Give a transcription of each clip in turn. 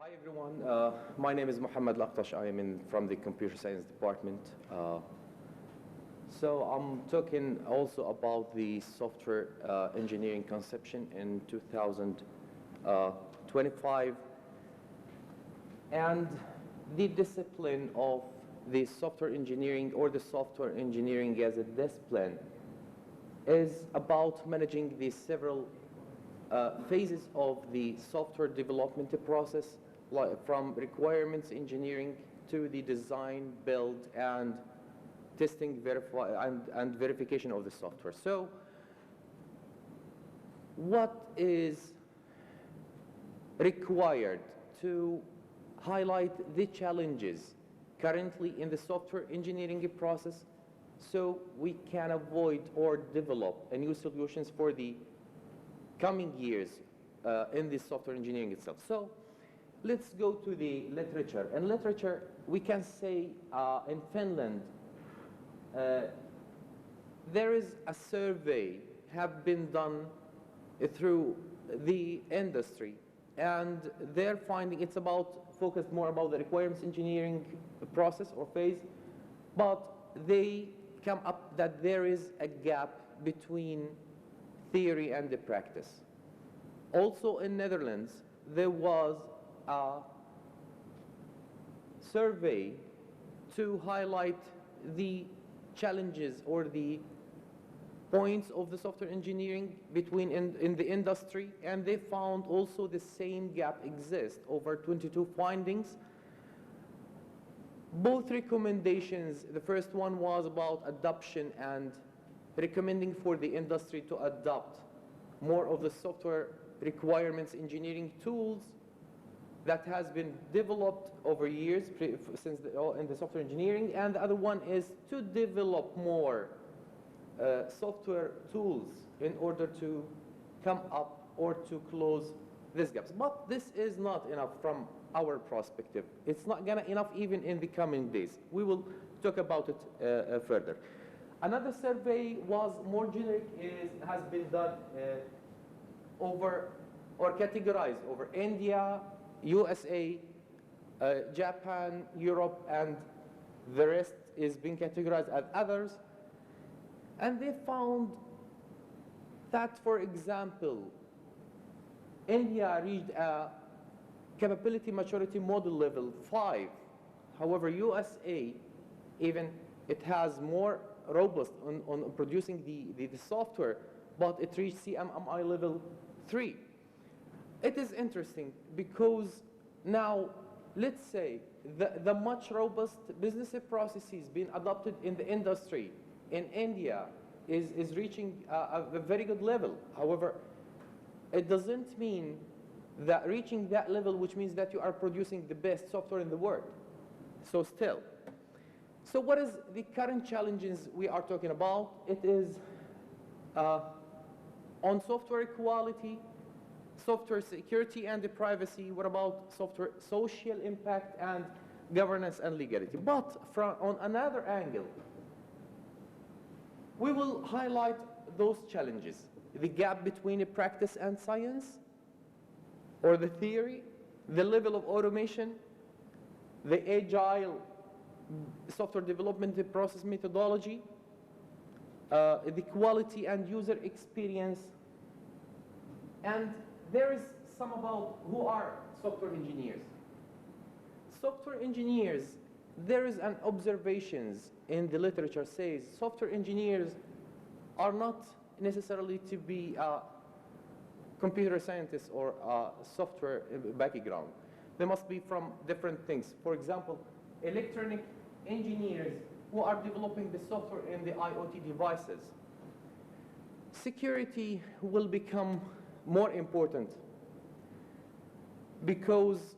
Hi everyone, my name is Mohammed Al Aqtash. I am from the computer science department. So I'm talking also about the software engineering conception in 2025 and the discipline of the software engineering or the software engineering as a discipline is about managing the several phases of the software development process, from requirements engineering to the design, build, and testing, and verification of the software. So what is required to highlight the challenges currently in the software engineering process so we can avoid or develop new solutions for the coming years in the software engineering itself. So let's go to the literature. In literature, we can say in Finland, there is a survey have been done through the industry, and they're finding it's focused more about the requirements engineering process or phase, but they come up that there is a gap between theory and the practice. Also in Netherlands, there was a survey to highlight the challenges or the points of the software engineering in the industry, and they found also the same gap exists, over 22 findings. Both recommendations, the first one was about adoption and recommending for the industry to adopt more of the software requirements engineering tools that has been developed over years in the software engineering, and the other one is to develop more software tools in order to come up or to close these gaps. But this is not enough from our perspective. It's not gonna enough even in the coming days. We will talk about it further. Another survey was more generic, has been done over or categorized over India, USA, Japan, Europe, and the rest is being categorized as others. And they found that, for example, India reached a capability maturity model level 5. However, USA, even it has more robust on producing the software, but it reached CMMI level 3. It is interesting because now, let's say, the much robust business processes being adopted in the industry in India is reaching a very good level. However, it doesn't mean that reaching that level, which means that you are producing the best software in the world. So still. So what is the current challenges we are talking about? It is on software quality, software security and the privacy. What about software social impact and governance and legality? But on another angle, we will highlight those challenges. The gap between the practice and science, or the theory, the level of automation, the agile software development process methodology, the quality and user experience, and there is some about who are software engineers. Software engineers, there is an observations in the literature says software engineers are not necessarily to be computer scientists or software background. They must be from different things. For example, electronic engineers who are developing the software in the IoT devices. Security will become more important because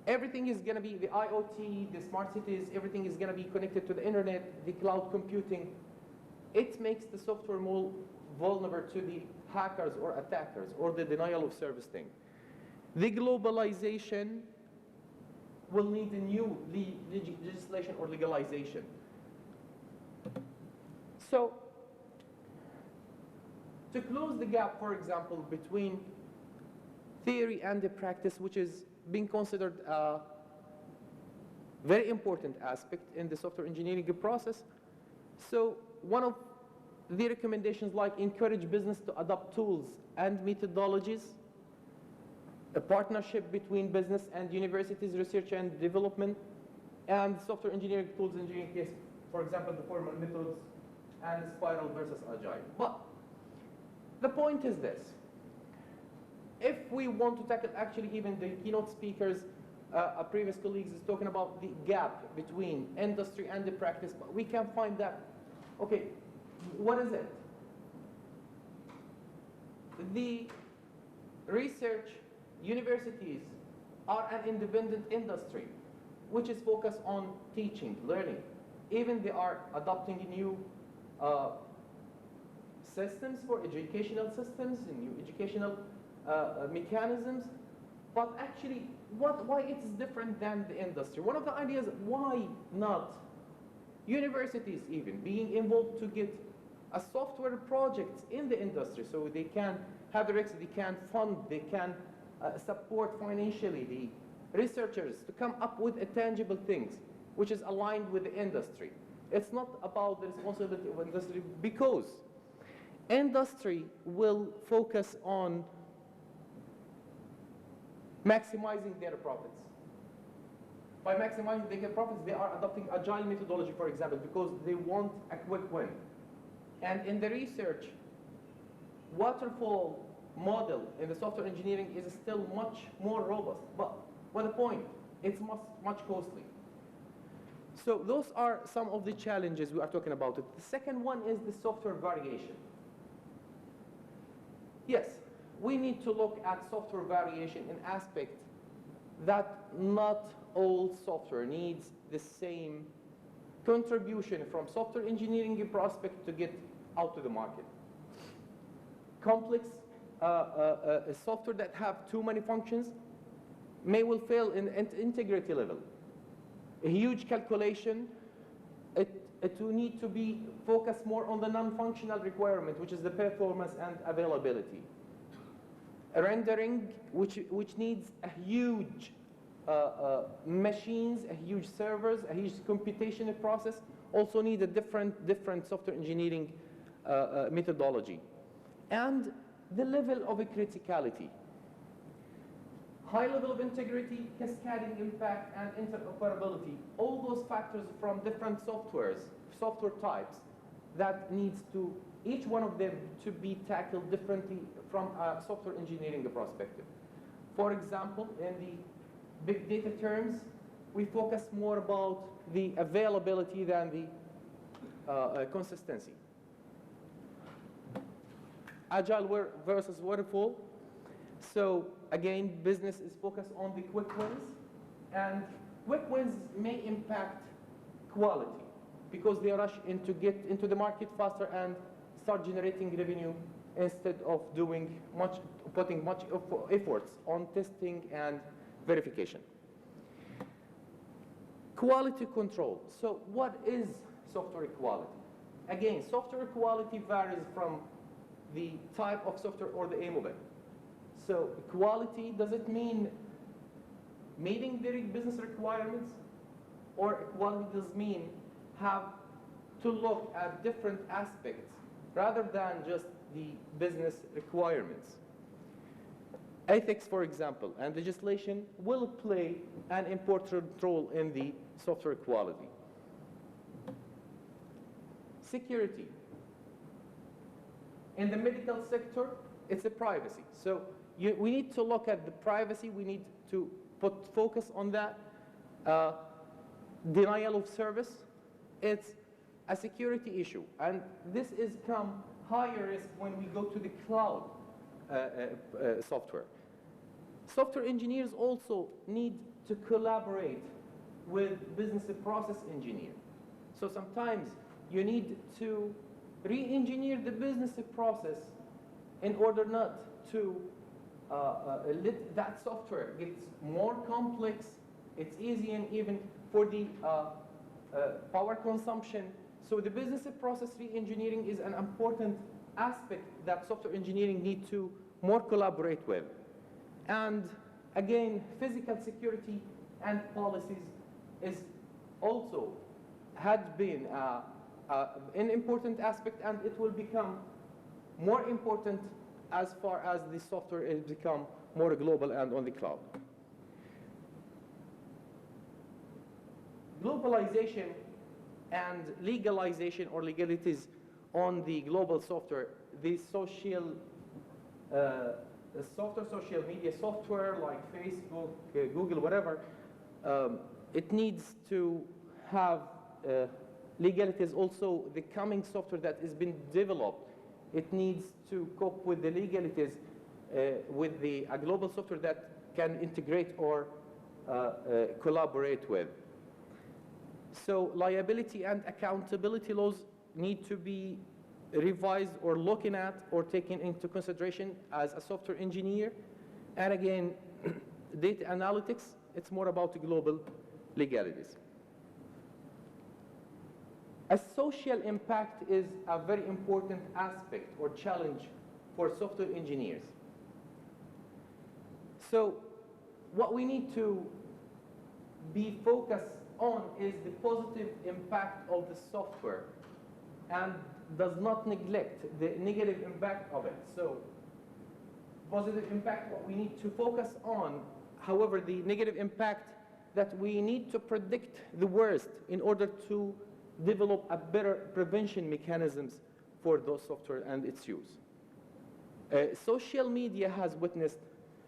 everything is going to be the IoT, the smart cities, everything is going to be connected to the internet, the cloud computing. It makes the software more vulnerable to the hackers or attackers or the denial of service thing. The globalization will need a new legislation or legalization. So to close the gap, for example, between theory and the practice, which is being considered a very important aspect in the software engineering process. So one of the recommendations like encourage business to adopt tools and methodologies, a partnership between business and universities, research and development, and software engineering tools engineering case, for example, the formal methods and spiral versus agile. But the point is this. If we want to tackle, actually even the keynote speakers, previous colleagues is talking about the gap between industry and the practice, but we can find that, okay, what is it? The research universities are an independent industry which is focused on teaching, learning. Even they are adopting new systems for educational systems and new educational mechanisms. But actually, why it's different than the industry? One of the ideas, why not universities even being involved to get a software project in the industry so they can have the risks, they can fund, they can support financially the researchers to come up with tangible things which is aligned with the industry. It's not about the responsibility of industry, because industry will focus on maximizing their profits. By maximizing their profits, they are adopting agile methodology, for example, because they want a quick win. And in the research, waterfall model in the software engineering is still much more robust. But what the point? It's much costly. So those are some of the challenges we are talking about. The second one is the software variation. Yes, we need to look at software variation in aspect that not all software needs the same contribution from software engineering prospect to get out to the market. Complex software that have too many functions will fail in integrity level. A huge calculation, it will need to be focused more on the non-functional requirement, which is the performance and availability. A rendering, which needs a huge machines, a huge servers, a huge computational process, also need a different software engineering methodology. And the level of criticality. High level of integrity, cascading impact, and interoperability. All those factors from different software types that needs to, each one of them to be tackled differently from a software engineering perspective. For example, in the big data terms, we focus more about the availability than the consistency. Agile versus waterfall. So again, business is focused on the quick wins, and quick wins may impact quality because they rush to get into the market faster and start generating revenue instead of putting much efforts on testing and verification. Quality control. So what is software quality? Again, software quality varies from the type of software or the aim of it. So quality, does it mean meeting the business requirements? Or quality does mean have to look at different aspects rather than just the business requirements? Ethics, for example, and legislation will play an important role in the software quality. Security. In the medical sector, it's a privacy. So we need to look at the privacy. We need to put focus on that. Denial of service, it's a security issue. And this is come higher risk when we go to the cloud software. Software engineers also need to collaborate with business process engineers. So sometimes you need to re-engineer the business process in order not to let that software get more complex. It's easy and even for the power consumption. So the business process re-engineering is an important aspect that software engineering need to more collaborate with. And Again, physical security and policies is also had been an important aspect, and it will become more important as far as the software has become more global and on the cloud. Globalization and legalization or legalities on the global software, the social social media software like Facebook, Google, whatever, it needs to have legalities. Also, the coming software that has been developed, it needs to cope with the legalities with a global software that can integrate or collaborate with. So liability and accountability laws need to be revised or looking at or taken into consideration as a software engineer. And again, data analytics, it's more about the global legalities. A social impact is a very important aspect or challenge for software engineers. So what we need to be focused on is the positive impact of the software and does not neglect the negative impact of it. So positive impact, what we need to focus on. However, the negative impact, that we need to predict the worst in order to develop a better prevention mechanisms for those software and its use. Social media has witnessed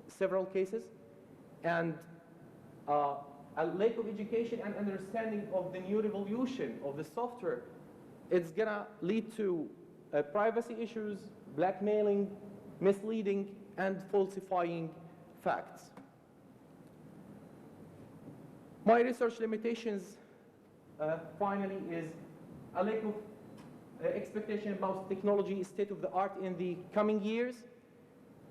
several cases, and a lack of education and understanding of the new revolution of the software, it's gonna lead to privacy issues, blackmailing, misleading, and falsifying facts. My research limitations, finally, is a lack of expectation about technology state of the art in the coming years,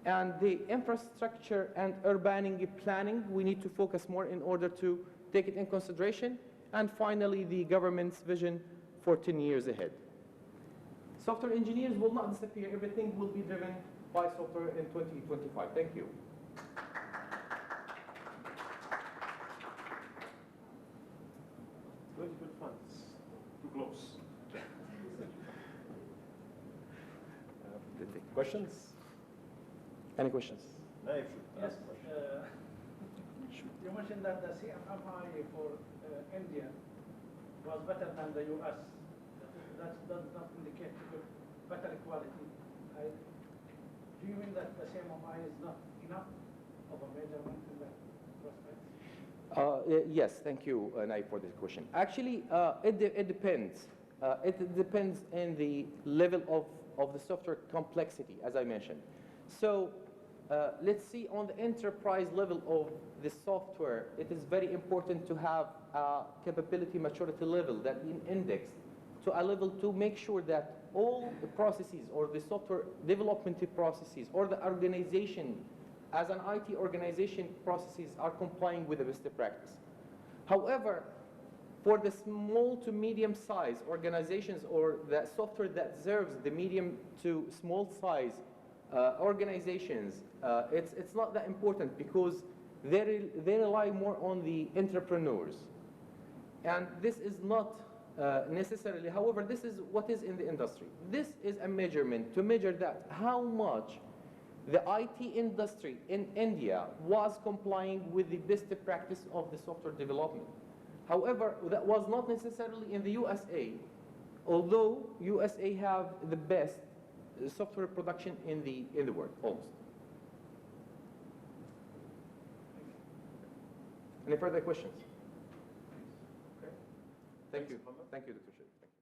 and the infrastructure and urban planning, we need to focus more in order to take it in consideration, and finally, the government's vision for 10 years ahead. Software engineers will not disappear. Everything will be driven by software in 2025. Thank you. Political funds. Too close. Questions? Any questions? Naif. Yes. You mentioned that the CMMI for India was better than the US. That does not indicate better quality. Do you mean that the CMMI is not enough of a measurement in that prospect? Yes, thank you, Naif, for this question. Actually, it depends. It depends in the level of the software complexity, as I mentioned. So let's see, on the enterprise level of the software, it is very important to have a capability maturity level that is indexed to a level to make sure that all the processes or the software development processes or the organization as an IT organization processes are complying with the best practice. However, for the small to medium size organizations or the software that serves the medium to small size organizations, it's not that important because they rely more on the entrepreneurs. And this is not necessarily, however, this is what is in the industry. This is a measurement to measure that how much the IT industry in India was complying with the best practice of the software development. However, that was not necessarily in the USA, although USA have the best software production in the world, almost. Any further questions? Okay. Thank you. Thank you, Dr. Sharif.